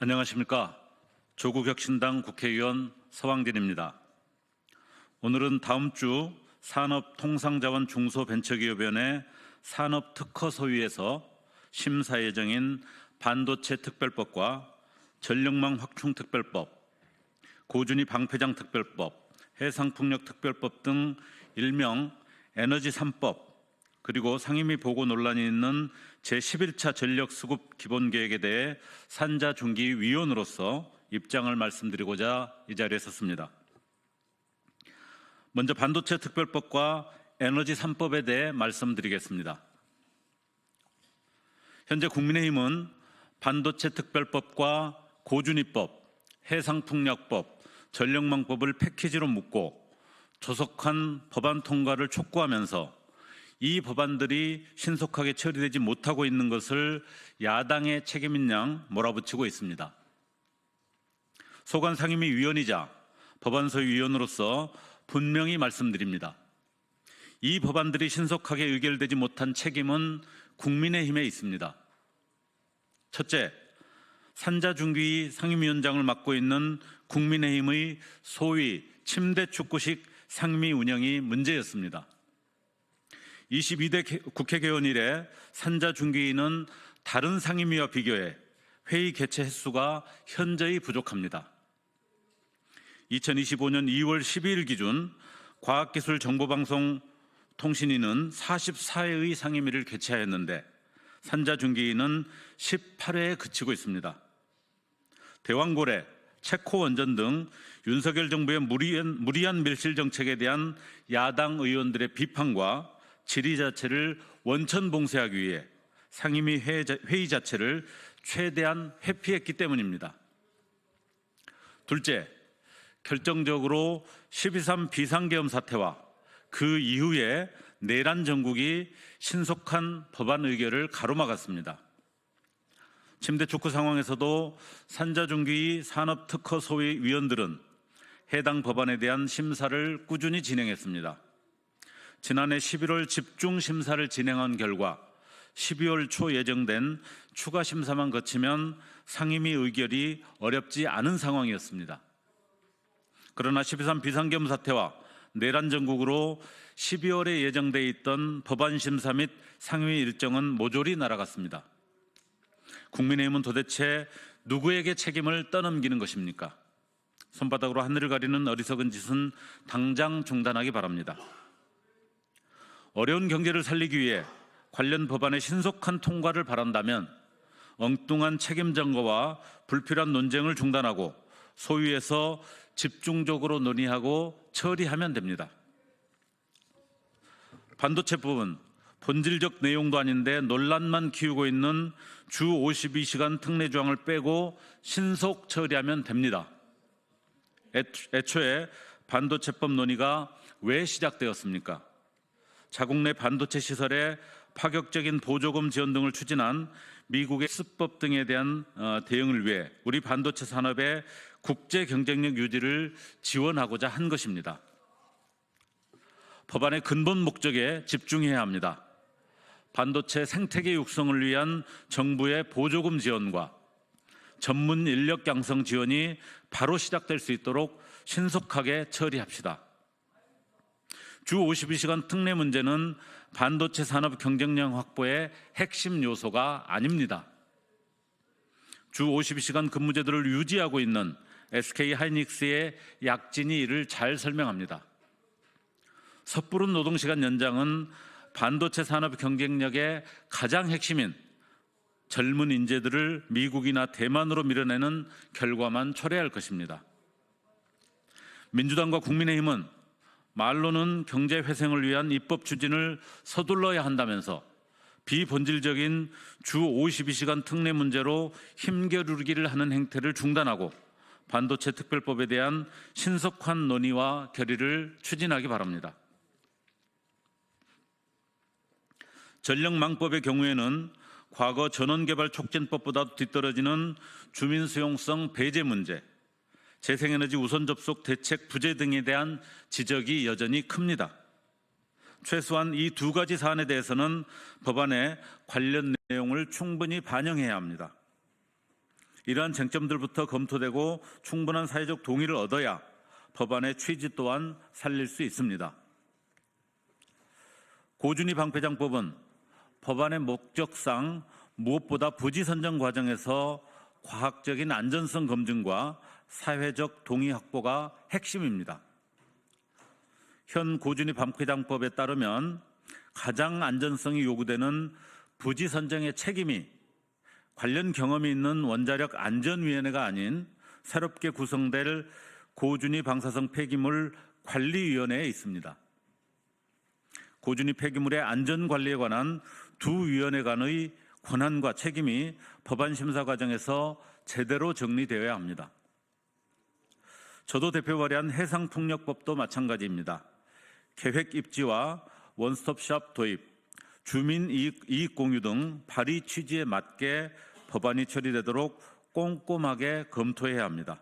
안녕하십니까. 조국혁신당 국회의원 서왕진입니다. 오늘은 다음 주 산업통상자원 중소벤처기업위원회 산업특허소위에서 심사 예정인 반도체 특별법과 전력망 확충특별법, 고준위 방패장 특별법, 해상풍력 특별법 등 일명 에너지 3법, 그리고 상임위 보고 논란이 있는 제11차 전력수급 기본계획에 대해 산자중기위원으로서 입장을 말씀드리고자 이 자리에 섰습니다. 먼저 반도체 특별법과 에너지 3법에 대해 말씀드리겠습니다. 현재 국민의힘은 반도체 특별법과 고준위법, 해상풍력법, 전력망법을 패키지로 묶고 조속한 법안 통과를 촉구하면서 이 법안들이 신속하게 처리되지 못하고 있는 것을 야당의 책임인 양 몰아붙이고 있습니다. 소관 상임위 위원이자 법안소위 위원으로서 분명히 말씀드립니다. 이 법안들이 신속하게 의결되지 못한 책임은 국민의힘에 있습니다. 첫째, 산자중기 상임위원장을 맡고 있는 국민의힘의 소위 침대축구식 상임위 운영이 문제였습니다. 22대 국회 개원 이래 산자중기위는 다른 상임위와 비교해 회의 개최 횟수가 현저히 부족합니다. 2025년 2월 12일 기준 과학기술정보방송통신위는 44회의 상임위를 개최하였는데 산자중기위는 18회에 그치고 있습니다. 대왕고래, 체코원전 등 윤석열 정부의 무리한 밀실 정책에 대한 야당 의원들의 비판과 질의 자체를 원천봉쇄하기 위해 상임위 회의 자체를 최대한 회피했기 때문입니다. 둘째, 결정적으로 12.3 비상계엄 사태와 그 이후에 내란 정국이 신속한 법안 의결을 가로막았습니다. 침대축구 상황에서도 산자중기 산업특허소위 위원들은 해당 법안에 대한 심사를 꾸준히 진행했습니다. 지난해 11월 집중심사를 진행한 결과 12월 초 예정된 추가 심사만 거치면 상임위 의결이 어렵지 않은 상황이었습니다. 그러나 12.3 비상계엄 사태와 내란 정국으로 12월에 예정돼 있던 법안 심사 및 상임위 일정은 모조리 날아갔습니다. 국민의힘은 도대체 누구에게 책임을 떠넘기는 것입니까? 손바닥으로 하늘을 가리는 어리석은 짓은 당장 중단하기 바랍니다. 어려운 경제를 살리기 위해 관련 법안의 신속한 통과를 바란다면 엉뚱한 책임 전가와 불필요한 논쟁을 중단하고 소위에서 집중적으로 논의하고 처리하면 됩니다. 반도체법은 본질적 내용도 아닌데 논란만 키우고 있는 주 52시간 특례 조항을 빼고 신속 처리하면 됩니다. 애초에 반도체법 논의가 왜 시작되었습니까? 자국 내 반도체 시설에 파격적인 보조금 지원 등을 추진한 미국의 수법 등에 대한 대응을 위해 우리 반도체 산업의 국제 경쟁력 유지를 지원하고자 한 것입니다. 법안의 근본 목적에 집중해야 합니다. 반도체 생태계 육성을 위한 정부의 보조금 지원과 전문 인력 양성 지원이 바로 시작될 수 있도록 신속하게 처리합시다. 주 52시간 특례 문제는 반도체 산업 경쟁력 확보의 핵심 요소가 아닙니다. 주 52시간 근무제도를 유지하고 있는 SK하이닉스의 약진이 이를 잘 설명합니다. 섣부른 노동시간 연장은 반도체 산업 경쟁력의 가장 핵심인 젊은 인재들을 미국이나 대만으로 밀어내는 결과만 초래할 것입니다. 민주당과 국민의힘은 말로는 경제 회생을 위한 입법 추진을 서둘러야 한다면서 비본질적인 주 52시간 특례 문제로 힘겨루기를 하는 행태를 중단하고 반도체 특별법에 대한 신속한 논의와 결의를 추진하기 바랍니다. 전력망법의 경우에는 과거 전원개발촉진법보다 뒤떨어지는 주민수용성 배제 문제, 재생에너지 우선 접속 대책 부재 등에 대한 지적이 여전히 큽니다. 최소한 이 두 가지 사안에 대해서는 법안에 관련 내용을 충분히 반영해야 합니다. 이러한 쟁점들부터 검토되고 충분한 사회적 동의를 얻어야 법안의 취지 또한 살릴 수 있습니다. 고준위 방패장법은 법안의 목적상 무엇보다 부지 선정 과정에서 과학적인 안전성 검증과 사회적 동의 확보가 핵심입니다. 현 고준위 방패장법에 따르면 가장 안전성이 요구되는 부지 선정의 책임이 관련 경험이 있는 원자력 안전위원회가 아닌 새롭게 구성될 고준위 방사성 폐기물 관리위원회에 있습니다. 고준위 폐기물의 안전관리에 관한 두 위원회 간의 권한과 책임이 법안 심사 과정에서 제대로 정리되어야 합니다. 저도 대표 발의한 해상풍력법도 마찬가지입니다. 계획 입지와 원스톱샵 도입, 주민 이익 공유 등 발의 취지에 맞게 법안이 처리되도록 꼼꼼하게 검토해야 합니다.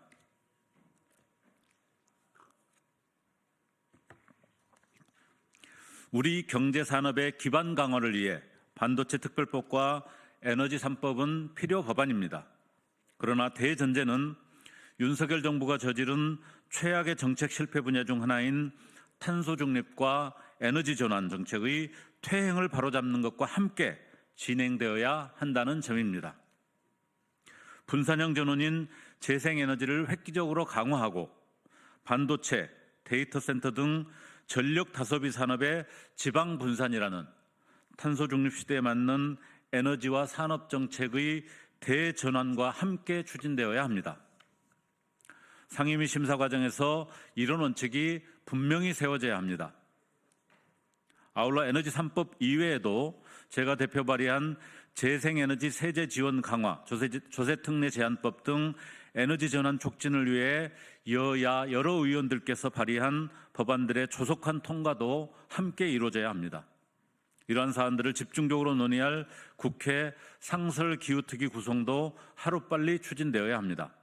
우리 경제 산업의 기반 강화를 위해 반도체 특별법과 에너지 3법은 필요 법안입니다. 그러나 대전제는 윤석열 정부가 저지른 최악의 정책 실패 분야 중 하나인 탄소 중립과 에너지 전환 정책의 퇴행을 바로잡는 것과 함께 진행되어야 한다는 점입니다. 분산형 전원인 재생에너지를 획기적으로 강화하고 반도체, 데이터 센터 등 전력 다소비 산업의 지방 분산이라는 탄소 중립 시대에 맞는 에너지와 산업 정책의 대전환과 함께 추진되어야 합니다. 상임위 심사 과정에서 이런 원칙이 분명히 세워져야 합니다. 아울러 에너지 3법 이외에도 제가 대표 발의한 재생에너지 세제 지원 강화, 조세특례 제한법 등 에너지 전환 촉진을 위해 여야 여러 의원들께서 발의한 법안들의 조속한 통과도 함께 이루어져야 합니다. 이러한 사안들을 집중적으로 논의할 국회 상설기후특위 구성도 하루빨리 추진되어야 합니다.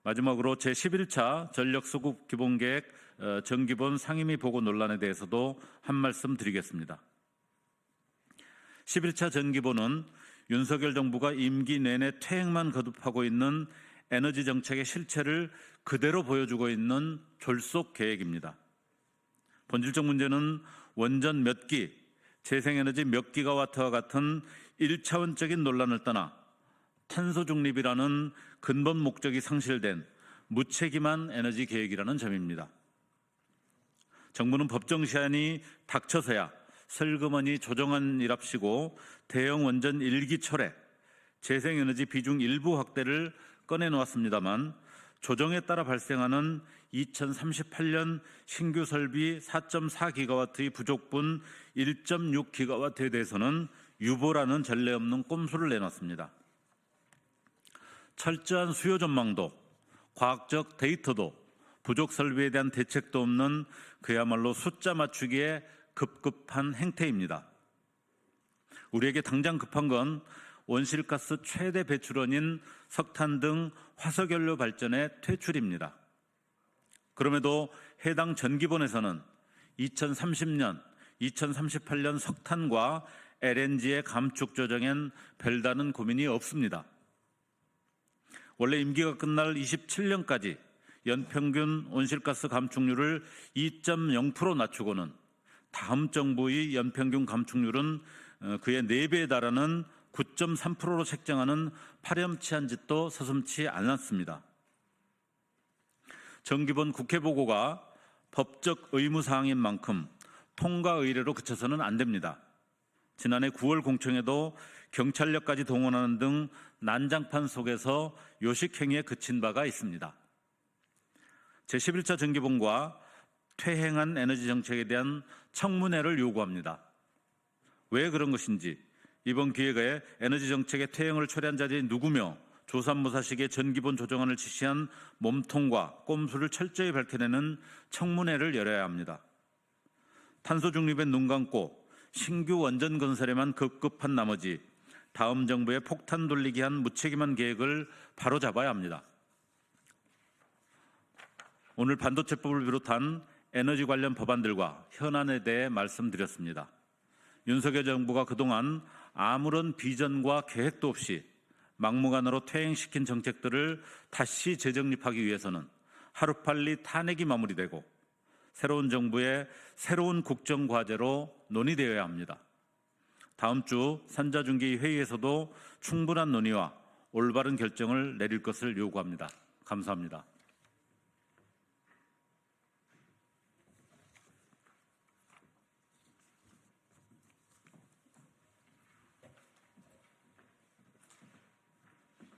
마지막으로 제11차 전력수급 기본계획 정기본 상임위 보고 논란에 대해서도 한 말씀 드리겠습니다. 11차 정기본은 윤석열 정부가 임기 내내 퇴행만 거듭하고 있는 에너지 정책의 실체를 그대로 보여주고 있는 졸속 계획입니다. 본질적 문제는 원전 몇 기, 재생에너지 몇 기가와트와 같은 1차원적인 논란을 떠나 탄소 중립이라는 근본 목적이 상실된 무책임한 에너지 계획이라는 점입니다. 정부는 법정 시한이 닥쳐서야 슬그머니 조정안이랍시고 대형 원전 1기 철회, 재생에너지 비중 일부 확대를 꺼내놓았습니다만 조정에 따라 발생하는 2038년 신규 설비 4.4기가와트의 부족분 1.6기가와트에 대해서는 유보라는 전례 없는 꼼수를 내놨습니다. 철저한 수요 전망도, 과학적 데이터도, 부족 설비에 대한 대책도 없는 그야말로 숫자 맞추기에 급급한 행태입니다. 우리에게 당장 급한 건 온실가스 최대 배출원인 석탄 등 화석연료 발전의 퇴출입니다. 그럼에도 해당 전기본에서는 2030년, 2038년 석탄과 LNG의 감축 조정엔 별다른 고민이 없습니다. 원래 임기가 끝날 27년까지 연평균 온실가스 감축률을 2.0% 낮추고는 다음 정부의 연평균 감축률은 그의 4배에 달하는 9.3%로 책정하는 파렴치한 짓도 서슴지 않았습니다. 정기본 국회 보고가 법적 의무사항인 만큼 통과 의례로 그쳐서는 안 됩니다. 지난해 9월 공청회도 경찰력까지 동원하는 등 난장판 속에서 요식행위에 그친 바가 있습니다. 제11차 정기본과 퇴행한 에너지 정책에 대한 청문회를 요구합니다. 왜 그런 것인지, 이번 기획에 에너지 정책의 퇴행을 초래한 자들이 누구며 조삼모사식의 전기본 조정안을 지시한 몸통과 꼼수를 철저히 밝혀내는 청문회를 열어야 합니다. 탄소 중립에 눈 감고 신규 원전 건설에만 급급한 나머지 다음 정부의 폭탄 돌리기 한 무책임한 계획을 바로잡아야 합니다. 오늘 반도체법을 비롯한 에너지 관련 법안들과 현안에 대해 말씀드렸습니다. 윤석열 정부가 그동안 아무런 비전과 계획도 없이 막무가내로 퇴행시킨 정책들을 다시 재정립하기 위해서는 하루빨리 탄핵이 마무리되고 새로운 정부의 새로운 국정과제로 논의되어야 합니다. 다음 주 산자중기 회의에서도 충분한 논의와 올바른 결정을 내릴 것을 요구합니다. 감사합니다.